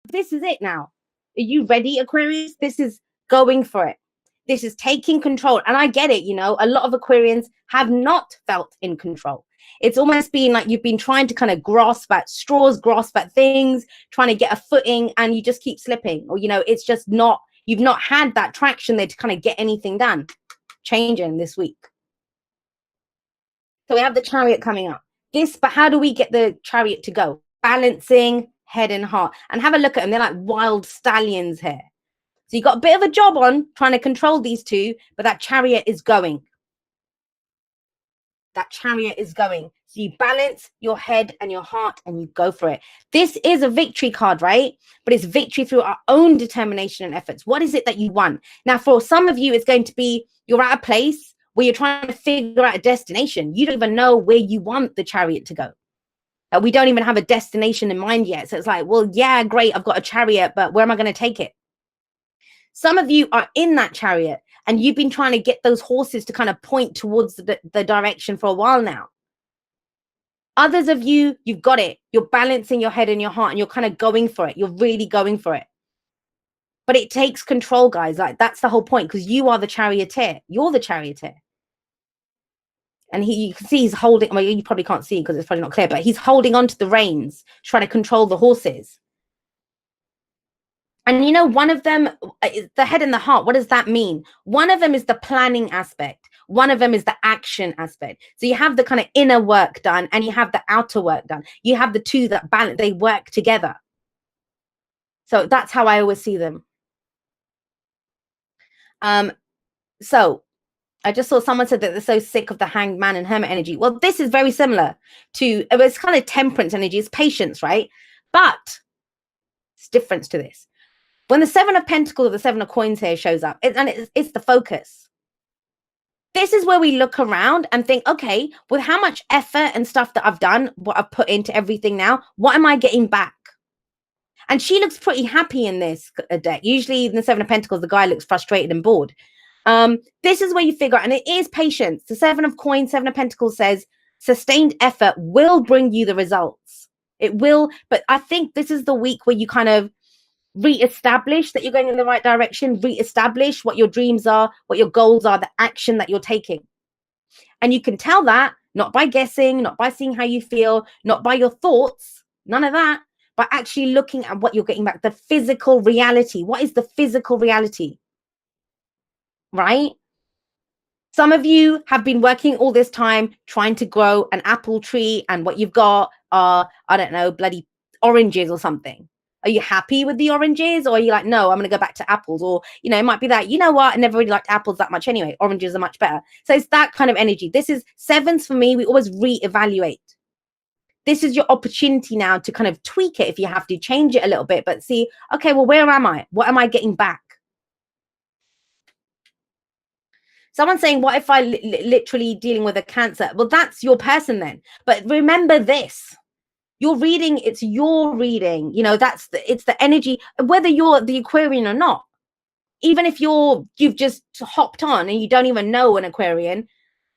This is it now. Are you ready, Aquarius? This is going for it. This is taking control. And I get it, a lot of Aquarians have not felt in control. It's almost been like you've been trying to kind of grasp at straws, grasp at things, trying to get a footing, and you just keep slipping. Or, it's just not, you've not had that traction there to kind of get anything done. Changing this week. So we have the Chariot coming up. But how do we get the Chariot to go? Balancing head and heart. And have a look at them. They're like wild stallions here. So you got a bit of a job on trying to control these two, but that Chariot is going. That Chariot is going. So you balance your head and your heart and you go for it. This is a victory card, right? But it's victory through our own determination and efforts. What is it that you want? Now, for some of you, it's going to be you're at a place where you're trying to figure out a destination. You don't even know where you want the Chariot to go. We don't even have a destination in mind yet. So it's like, well, yeah, great, I've got a Chariot, but where am I going to take it? Some of you are in that Chariot and you've been trying to get those horses to kind of point towards the direction for a while now. Others of you, you've got it. You're balancing your head and your heart and you're kind of going for it. You're really going for it. But it takes control, guys. Like, that's the whole point, because you are the charioteer. You're the charioteer. And you can see he's holding, well, you probably can't see because it's probably not clear, but he's holding onto the reins, trying to control the horses. And one of them, the head and the heart, what does that mean? One of them is the planning aspect. One of them is the action aspect. So you have the kind of inner work done and you have the outer work done. You have the two that balance, they work together. So that's how I always see them. So I just saw someone said that they're so sick of the Hanged Man and Hermit energy. Well, this is very similar to, it's kind of temperance energy. It's patience, right? But it's difference to this. When the Seven of Pentacles or the Seven of Coins here shows up, it's the focus. This is where we look around and think, okay, with how much effort and stuff that I've done, what I've put into everything now, what am I getting back? And she looks pretty happy in this deck. Usually in the Seven of Pentacles, the guy looks frustrated and bored. This is where you figure out, and it is patience. The Seven of Coins, Seven of Pentacles says sustained effort will bring you the results. It will, but I think this is the week where you kind of re-establish that you're going in the right direction, re-establish what your dreams are, what your goals are, the action that you're taking. And you can tell that not by guessing, not by seeing how you feel, not by your thoughts, none of that, but actually looking at what you're getting back, the physical reality. What is the physical reality? Right? Some of you have been working all this time trying to grow an apple tree, and what you've got are, I don't know, bloody oranges or something. Are you happy with the oranges, or are you like, no, I'm going to go back to apples? Or, it might be that, you know what, I never really liked apples that much anyway. Oranges are much better. So it's that kind of energy. This is sevens for me. We always reevaluate. This is your opportunity now to kind of tweak it if you have to, change it a little bit, but see, okay, well, where am I? What am I getting back? Someone's saying, what if I literally dealing with a Cancer? Well, that's your person then. But remember this. Your reading, it's your reading. It's the energy, whether you're the Aquarian or not. Even if you've just hopped on and you don't even know an Aquarian,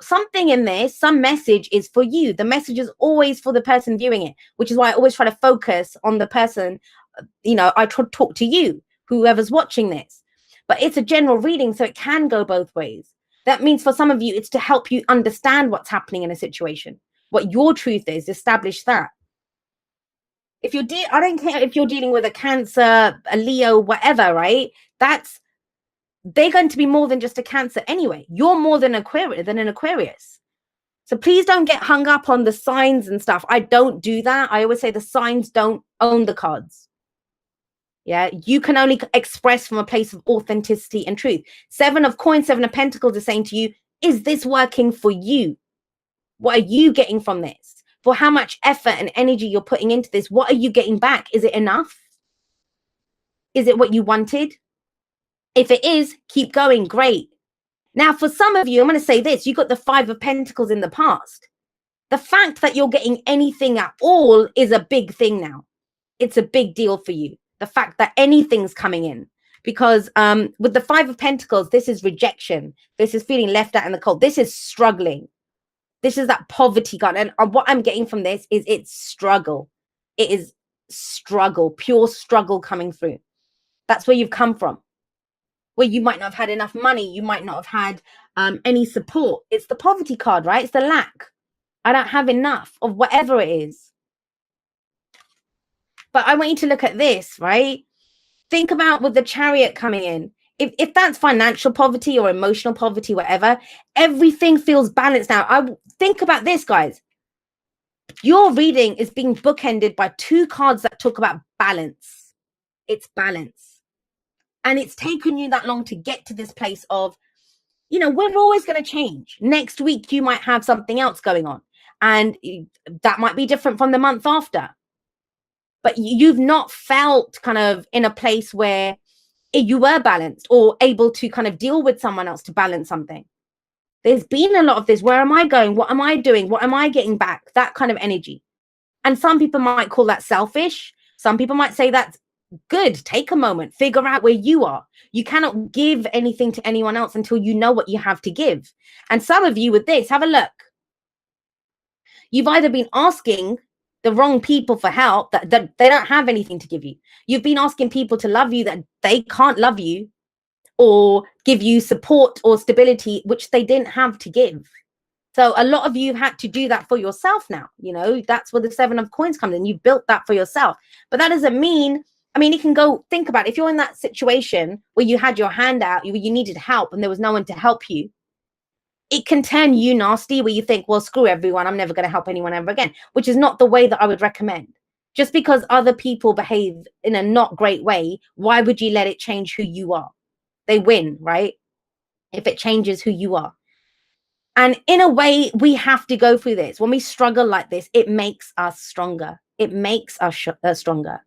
something in there, some message is for you. The message is always for the person viewing it, which is why I always try to focus on the person. I try to talk to you, whoever's watching this. But it's a general reading, so it can go both ways. That means for some of you, it's to help you understand what's happening in a situation, what your truth is, establish that. If you're I don't care if you're dealing with a Cancer, a Leo, whatever, right? They're going to be more than just a Cancer anyway. You're more than an Aquarius. So please don't get hung up on the signs and stuff. I don't do that. I always say the signs don't own the cards. Yeah, you can only express from a place of authenticity and truth. Seven of Coins, Seven of Pentacles is saying to you, is this working for you? What are you getting from this? For how much effort and energy you're putting into this, what are you getting back? Is it enough? Is it what you wanted? If it is, keep going. Great. Now, for some of you, I'm going to say this. You got the Five of Pentacles in the past. The fact that you're getting anything at all is a big thing now. It's a big deal for you. The fact that anything's coming in. Because with the Five of Pentacles, this is rejection. This is feeling left out in the cold. This is struggling. This is that poverty card. And what I'm getting from this is it's struggle. It is struggle, pure struggle coming through. That's where you've come from. Where you might not have had enough money, you might not have had any support. It's the poverty card, right? It's the lack. I don't have enough of whatever it is. But I want you to look at this, right? Think about with the Chariot coming in. If that's financial poverty or emotional poverty, whatever, everything feels balanced now. I think about this, guys. Your reading is being bookended by two cards that talk about balance. It's balance. And it's taken you that long to get to this place of, you know, we're always going to change. Next week, you might have something else going on. And that might be different from the month after. But you've not felt kind of in a place where you were balanced or able to kind of deal with someone else to balance something. There's been a lot of this. Where am I going? What am I doing? What am I getting back? That kind of energy. And some people might call that selfish. Some people might say that's good. Take a moment, figure out where you are. You cannot give anything to anyone else until you know what you have to give. And some of you with this, have a look. You've either been asking the wrong people for help, that they don't have anything to give you. You've been asking people to love you that they can't love you or give you support or stability, which they didn't have to give. So a lot of you had to do that for yourself now. You know, that's where the 7 of coins comes in. You built that for yourself. But that doesn't mean, I mean, you can go think about it. If you're in that situation where you had your hand out, you needed help and there was no one to help you, it can turn you nasty where you think, well, screw everyone. I'm never going to help anyone ever again, which is not the way that I would recommend. Just because other people behave in a not great way, why would you let it change who you are? They win, right? If it changes who you are. And in a way, we have to go through this. When we struggle like this, it makes us stronger. It makes us stronger.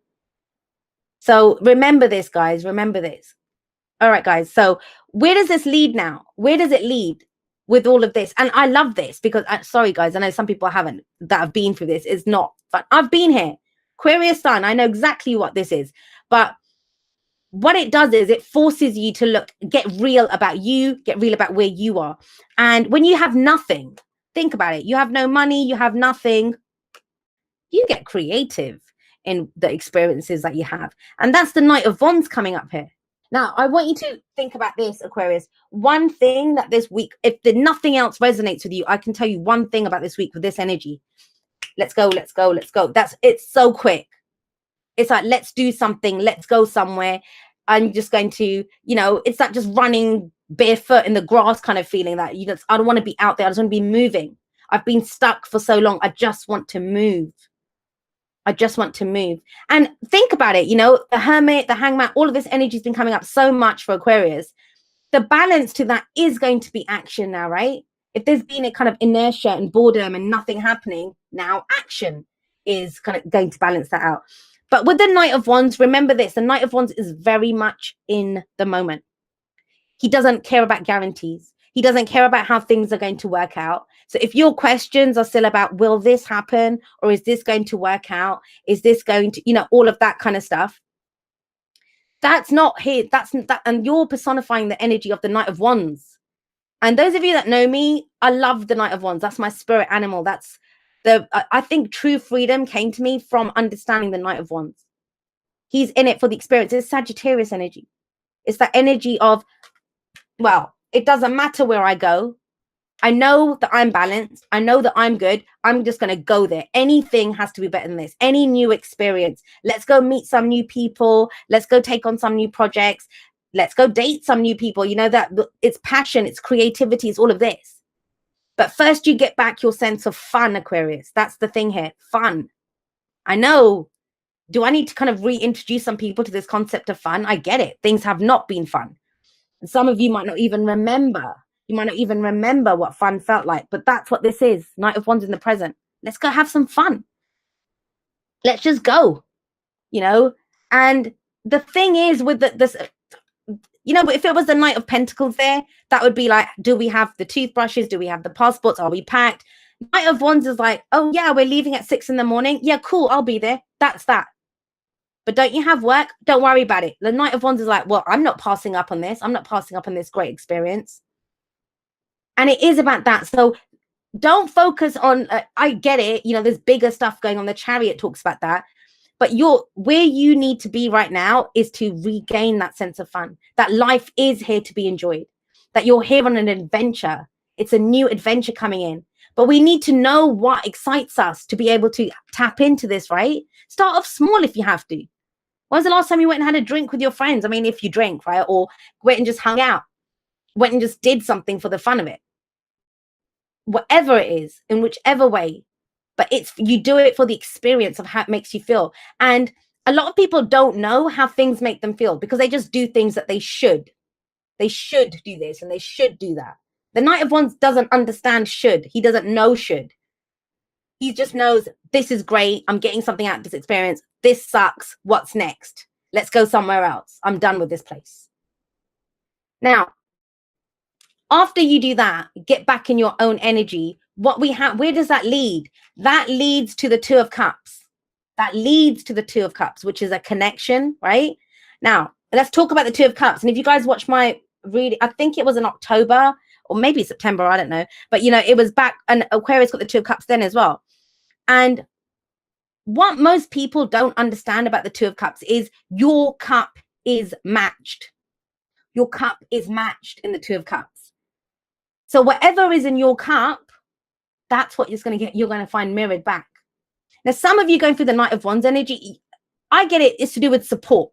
So remember this, guys. Remember this. All right, guys. So where does this lead now? Where does it lead with all of this? And I love this because, sorry, guys, I know some people haven't, that have been through this. It's not fun. I've been here. Aquarius sun. I know exactly what this is. But what it does is it forces you to look, get real about you, get real about where you are. And when you have nothing, think about it. You have no money, you have nothing. You get creative in the experiences that you have. And that's the Knight of Wands coming up here. Now, I want you to think about this, Aquarius. One thing that this week, if nothing else resonates with you, I can tell you one thing about this week with this energy. Let's go, let's go, let's go. It's so quick. It's like, let's do something. Let's go somewhere. I'm just going to, you know, it's not just running barefoot in the grass kind of feeling that you just, I don't want to be out there. I just want to be moving. I've been stuck for so long. I just want to move. I just want to move. And think about it, you know, the Hermit, the Hangman, all of this energy has been coming up so much for Aquarius. The balance to that is going to be action now, right? If there's been a kind of inertia and boredom and nothing happening, now action is kind of going to balance that out. But with the Knight of Wands, remember this, the Knight of Wands is very much in the moment. He doesn't care about guarantees. He doesn't care about how things are going to work out. So if your questions are still about, will this happen? Or is this going to work out? Is this going to, you know, all of that kind of stuff. That's not here. That's that. And you're personifying the energy of the Knight of Wands. And those of you that know me, I love the Knight of Wands. That's my spirit animal. That's I think true freedom came to me from understanding the Knight of Wands. He's in it for the experience. It's Sagittarius energy. It's that energy of, well, it doesn't matter where I go. I know that I'm balanced. I know that I'm good. I'm just going to go there. Anything has to be better than this. Any new experience. Let's go meet some new people. Let's go take on some new projects. Let's go date some new people. You know, that it's passion, it's creativity, it's all of this. But first you get back your sense of fun, Aquarius. That's the thing here. Fun. I know. Do I need to kind of reintroduce some people to this concept of fun? I get it. Things have not been fun. And some of you might not even remember. You might not even remember what fun felt like. But that's what this is. Knight of Wands in the present. Let's go have some fun. Let's just go. You know? And the thing is with this, you know, if it was the Knight of Pentacles there, that would be like, do we have the toothbrushes? Do we have the passports? Are we packed? Knight of Wands is like, oh yeah, we're leaving at 6 a.m. Yeah, cool. I'll be there. That's that. But don't you have work? Don't worry about it. The Knight of Wands is like, well, I'm not passing up on this. I'm not passing up on this great experience. And it is about that. So don't focus on, I get it. You know, there's bigger stuff going on. The Chariot talks about that. But where you need to be right now is to regain that sense of fun, that life is here to be enjoyed, that you're here on an adventure. It's a new adventure coming in. But we need to know what excites us to be able to tap into this, right? Start off small if you have to. When was the last time you went and had a drink with your friends? I mean, if you drink, right? Or went and just hung out, went and just did something for the fun of it. Whatever it is, in whichever way. But you do it for the experience of how it makes you feel. And a lot of people don't know how things make them feel because they just do things that they should. They should do this and they should do that. The Knight of Wands doesn't understand should. He doesn't know should. He just knows this is great. I'm getting something out of this experience. This sucks. What's next? Let's go somewhere else. I'm done with this place. Now, after you do that, get back in your own energy. What we have, where does that lead? That leads to the Two of Cups. That leads to the Two of Cups, which is a connection, right? Now, let's talk about the Two of Cups. And if you guys watch my reading, I think it was in October or maybe September, I don't know. But, you know, it was back, and Aquarius got the Two of Cups then as well. And what most people don't understand about the Two of Cups is your cup is matched. Your cup is matched in the Two of Cups. So whatever is in your cup, that's what you're going to find mirrored back. Now, some of you going through the Knight of Wands energy, I get it. It's to do with support.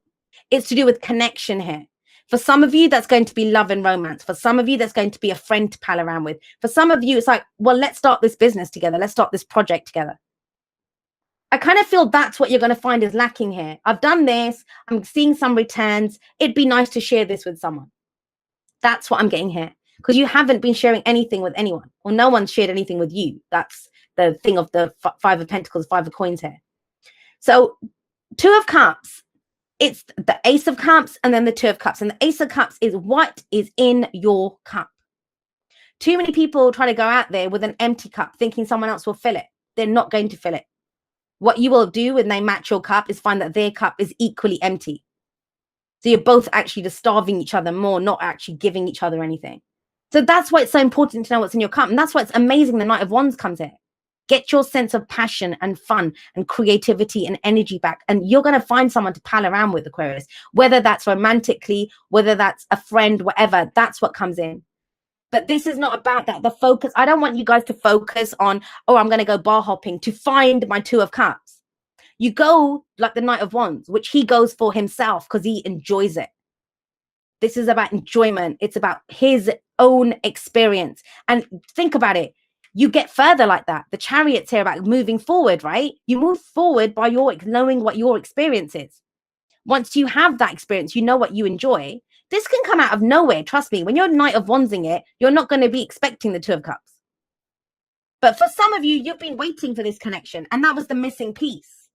It's to do with connection here. For some of you, that's going to be love and romance. For some of you, that's going to be a friend to pal around with. For some of you, it's like, well, let's start this business together. Let's start this project together. I kind of feel that's what you're going to find is lacking here. I've done this. I'm seeing some returns. It'd be nice to share this with someone. That's what I'm getting here. Because you haven't been sharing anything with anyone. Or no one's shared anything with you. That's the thing of the Five of Pentacles, Five of Coins here. So Two of Cups. It's the Ace of Cups and then the Two of Cups. And the Ace of Cups is what is in your cup. Too many people try to go out there with an empty cup thinking someone else will fill it. They're not going to fill it. What you will do when they match your cup is find that their cup is equally empty. So you're both actually just starving each other more, not actually giving each other anything. So that's why it's so important to know what's in your cup. And that's why it's amazing the Knight of Wands comes in. Get your sense of passion and fun and creativity and energy back. And you're going to find someone to pal around with, Aquarius. Whether that's romantically, whether that's a friend, whatever, that's what comes in. But this is not about that. The focus, I don't want you guys to focus on, oh, I'm going to go bar hopping to find my Two of Cups. You go like the Knight of Wands, which he goes for himself because he enjoys it. This is about enjoyment. It's about his own experience. And think about it. You get further like that. The Chariot's here about moving forward, right? You move forward by knowing what your experience is. Once you have that experience, you know what you enjoy. This can come out of nowhere. Trust me. When you're Knight of Wandsing it, you're not going to be expecting the Two of Cups. But for some of you, you've been waiting for this connection. And that was the missing piece.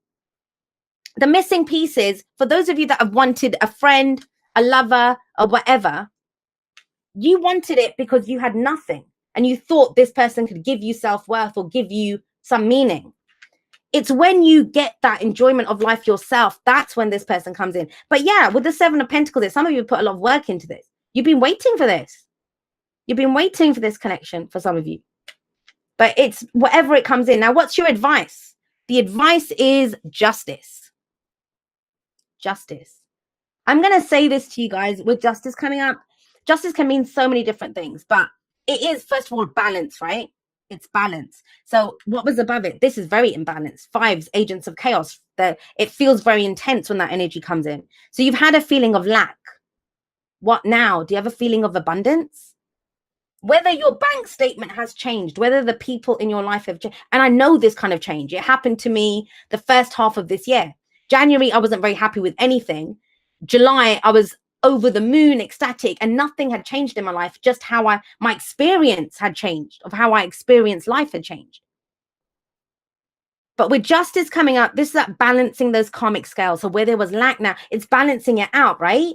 The missing piece is, for those of you that have wanted a friend, a lover, or whatever, you wanted it because you had nothing. And you thought this person could give you self-worth or give you some meaning. It's when you get that enjoyment of life yourself, that's when this person comes in. But yeah, with the Seven of Pentacles, some of you put a lot of work into this. You've been waiting for this. You've been waiting for this connection for some of you. But it's whatever it comes in. Now, what's your advice? The advice is justice. Justice. I'm going to say this to you guys with justice coming up. Justice can mean so many different things, but it is, first of all, balance, right? It's balance. So what was above it? This is very imbalanced. Fives, agents of chaos. It feels very intense when that energy comes in. So you've had a feeling of lack. What now? Do you have a feeling of abundance? Whether your bank statement has changed, whether the people in your life have changed. And I know this kind of change. It happened to me the first half of this year. January, I wasn't very happy with anything. July, I was over the moon, ecstatic, and nothing had changed in my life. Just how my experience had changed, of how I experienced life had changed. But with justice coming up, this is that balancing those karmic scales. So where there was lack now, it's balancing it out, right?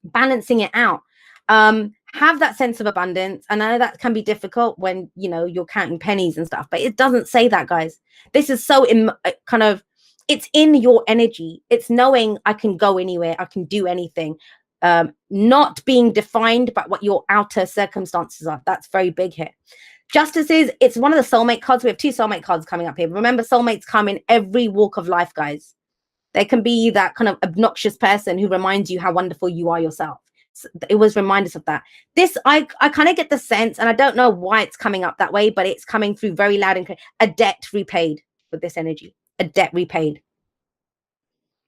Balancing it out. Have that sense of abundance. I know that can be difficult when, you know, you're counting pennies and stuff, but it doesn't say that, guys. This is so it's in your energy. It's knowing I can go anywhere. I can do anything. Not being defined by what your outer circumstances are. That's very big here. Justice it's one of the soulmate cards. We have two soulmate cards coming up here. Remember, soulmates come in every walk of life, guys. There can be that kind of obnoxious person who reminds you how wonderful you are yourself. So it was reminders of that. This, I kind of get the sense, and I don't know why it's coming up that way, but it's coming through very loud and clear. A debt repaid with this energy, a debt repaid.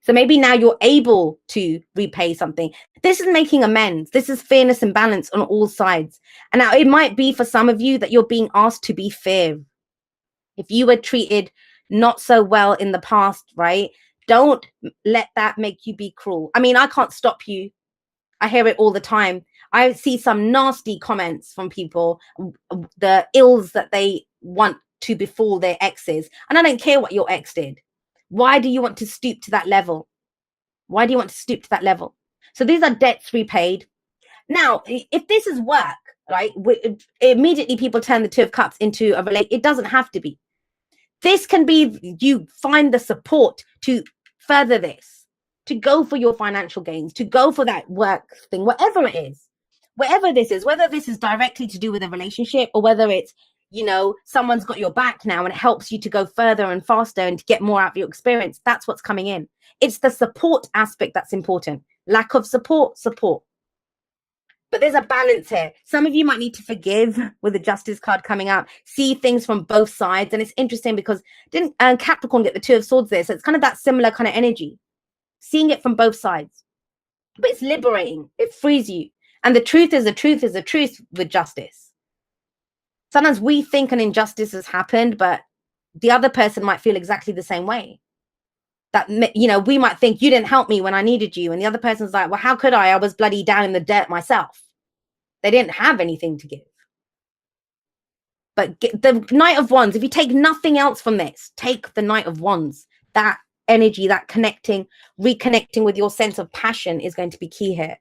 So maybe now you're able to repay something. This is making amends. This is fairness and balance on all sides. And now it might be for some of you that you're being asked to be fair. If you were treated not so well in the past, right? Don't let that make you be cruel. I mean, I can't stop you. I hear it all the time. I see some nasty comments from people, the ills that they want to befall their exes. And I don't care what your ex did. Why do you want to stoop to that level? Why do you want to stoop to that level? So these are debts repaid. Now, if this is work, right, immediately people turn the Two of Cups into a relate. It doesn't have to be. This can be, you find the support to further this, to go for your financial gains, to go for that work thing, whatever it is, whatever this is, whether this is directly to do with a relationship or whether it's, you know, someone's got your back now and it helps you to go further and faster and to get more out of your experience. That's what's coming in. It's the support aspect that's important. Lack of support. But there's a balance here. Some of you might need to forgive with the Justice card coming out, see things from both sides. And it's interesting because didn't Capricorn get the Two of Swords there? So it's kind of that similar kind of energy, seeing it from both sides. But it's liberating. It frees you. And the truth is the truth is the truth with justice. Sometimes we think an injustice has happened, but the other person might feel exactly the same way. That, you know, we might think you didn't help me when I needed you. And the other person's like, well, how could I? I was bloody down in the dirt myself. They didn't have anything to give. But the Knight of Wands, if you take nothing else from this, take the Knight of Wands. That energy, that connecting, reconnecting with your sense of passion is going to be key here.